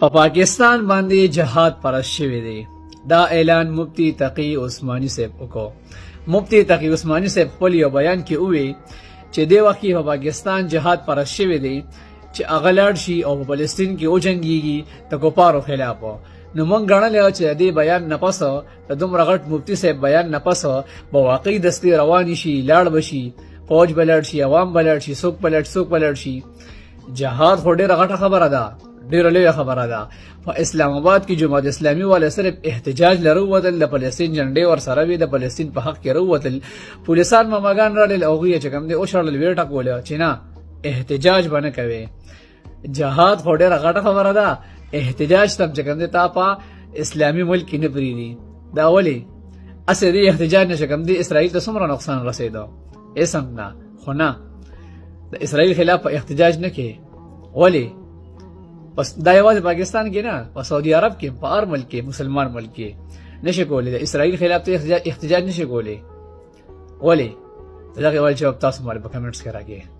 په پاکستان باندې جهاد پرست شوی دی. دا اعلان مفتی تقی عثماني صاحب وکړو. مفتی تقی عثماني صاحب خپل یو بیان کې ووی چې دې وخت کې په پاکستان جهاد پرست شوی دی چې هغه لاړ شي او په فلسطین کې وجنګېږي د کفارو خلاف. نو موږ ګڼلی چې د دې بیان نه پس د دومره غټ مفتی صاحب بیان نه پس به واقعي دستې روانې شي، لاړ به شي، فوج به لاړ شي، عوام به لاړ شي، څوک به لاړ شي. جهاد خو ډېره غټه خبره ده، ډېره لویه خبره ده. په اسلام آباد کې جماعت اسلامي والا صرف احتجاج لرو وتل، د فلسطین جنډې ورسره وي، د فلسطین په حق کې راووتل، پولیسان ماماګان راړل او هغوی یې چې کوم دی وشړل، ویې ټکوله چې نه احتجاج به نه کوې. جهاد خو ډېره غټه خبره ده، احتجاج ته چې کوم دی تا په اسلامي ملک کې نه پرېږدي. دا ولې هسې دې احتجاج نه چې کوم دی اسرائیل ته څومره نقصان رسېده، اسم نه خو نه د اسرائیل خلاف په احتجاج نه کې. ولې بس دا یوازې پاکستان کې نه، په سعودي عرب کې، په هر ملک کې، مسلمان ملک کې نشي کولی د اسرائیل خلاف ته احتجاج نشي کولی. ولې؟ دغه جواب تاسو مالې په کمنټس کې راکړئ.